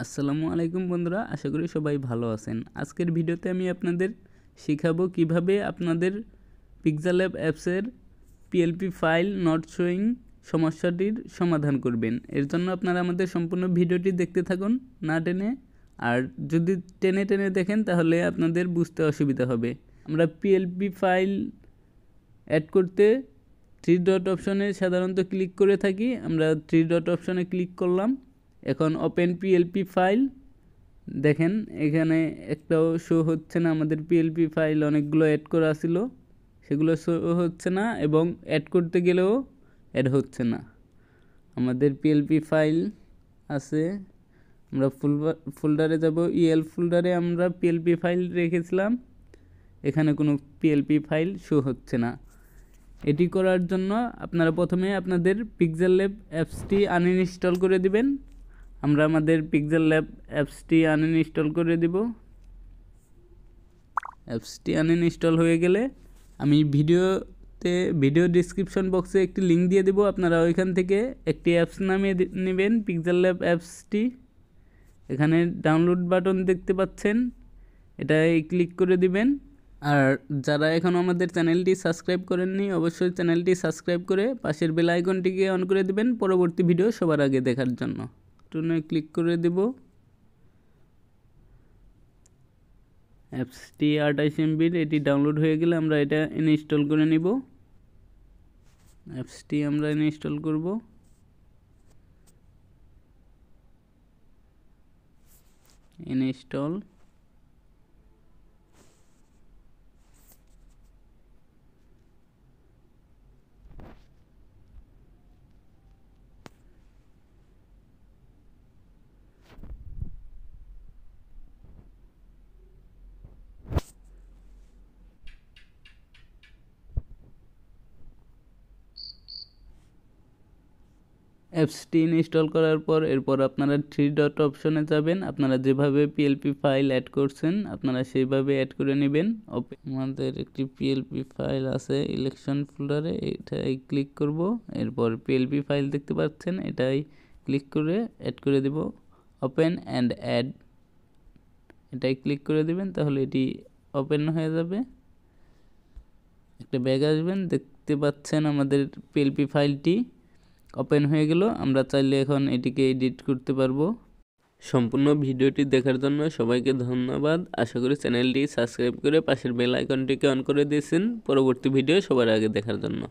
আসসালামু আলাইকুম বন্ধুরা, আশা করি সবাই ভালো আছেন। আজকের ভিডিওতে আমি আপনাদের শেখাবো কিভাবে আপনাদের পিক্সেলল্যাব অ্যাপসের পিএলপি ফাইল নট শোয়িং সমস্যাটির সমাধান করবেন। এর জন্য আপনারা আমাদের সম্পূর্ণ ভিডিওটি দেখতে থাকুন না টেনে, আর যদি টেনে টেনে দেখেন তাহলে আপনাদের বুঝতে অসুবিধা হবে। আমরা পিএলপি ফাইল অ্যাড করতে থ্রি ডট অপশনে সাধারণত ক্লিক করে থাকি। আমরা থ্রি ডট অপশনে ক্লিক করলাম। এখন ওপেন পিএলপি ফাইল, দেখেন এখানে একটাও শো হচ্ছে না। আমাদের পিএলপি ফাইল অনেকগুলো অ্যাড করা ছিল, সেগুলো শো হচ্ছে না এবং অ্যাড করতে গেলেও অ্যাড হচ্ছে না। আমাদের পিএলপি ফাইল আছে, আমরা ফোল্ডারে যাব। ইএল ফোল্ডারে আমরা পিএলপি ফাইল রেখেছিলাম, এখানে কোনো পিএলপি ফাইল শো হচ্ছে না। এটি করার জন্য আপনারা প্রথমে আপনাদের পিক্সেলল্যাব অ্যাপসটি আনইনস্টল করে দিবেন। আমরা আমাদের পিক্সেলল্যাব অ্যাপসটি আনইনস্টল করে দিব। অ্যাপসটি আনইনস্টল হয়ে গেলে আমি ভিডিও ডেসক্রিপশন বক্সে একটি লিঙ্ক দিয়ে দেব। আপনারা ওইখান থেকে একটি অ্যাপস নামিয়ে নেবেন, পিক্সেলল্যাব অ্যাপসটি। এখানে ডাউনলোড বাটন দেখতে পাচ্ছেন, এটাই ক্লিক করে দিবেন। আর যারা এখনও আমাদের চ্যানেলটি সাবস্ক্রাইব করেননি, অবশ্যই চ্যানেলটি সাবস্ক্রাইব করে পাশের বেল আইকনটিকে অন করে দিবেন পরবর্তী ভিডিও সবার আগে দেখার জন্য। টুনে ক্লিক করে দেব। অ্যাপসটি 28 MB এটি ডাউনলোড হয়ে গেলে আমরা এটা ইনস্টল করে নিব। অ্যাপসটি আমরা ইনস্টল করব। ইনস্টল অ্যাপসটি ইনস্টল করার পর এরপর আপনারা থ্রি ডট অপশনে যাবেন। আপনারা যেভাবে পিএলপি ফাইল অ্যাড করছেন আপনারা সেইভাবে অ্যাড করে নেবেন। আমাদের একটি পিএলপি ফাইল আছে ইলেকশন ফোল্ডারে, এটাই ক্লিক করব। এরপর পিএলপি ফাইল দেখতে পাচ্ছেন, এটাই ক্লিক করে অ্যাড করে দেব। ওপেন অ্যান্ড অ্যাড, এটাই ক্লিক করে দেবেন, তাহলে এটি ওপেন হয়ে যাবে। একটা ব্যাগ আসবেন, দেখতে পাচ্ছেন আমাদের পিএলপি ফাইলটি ওপেন হয়ে গেল। আমরা চাইলে এখন এটিকে এডিট করতে পারবো। সম্পূর্ণ ভিডিওটি দেখার জন্য সবাইকে ধন্যবাদ। আশা করি চ্যানেলটি সাবস্ক্রাইব করে পাশের বেল আইকনটিকে অন করে দিয়েছেন পরবর্তী ভিডিও সবার আগে দেখার জন্য।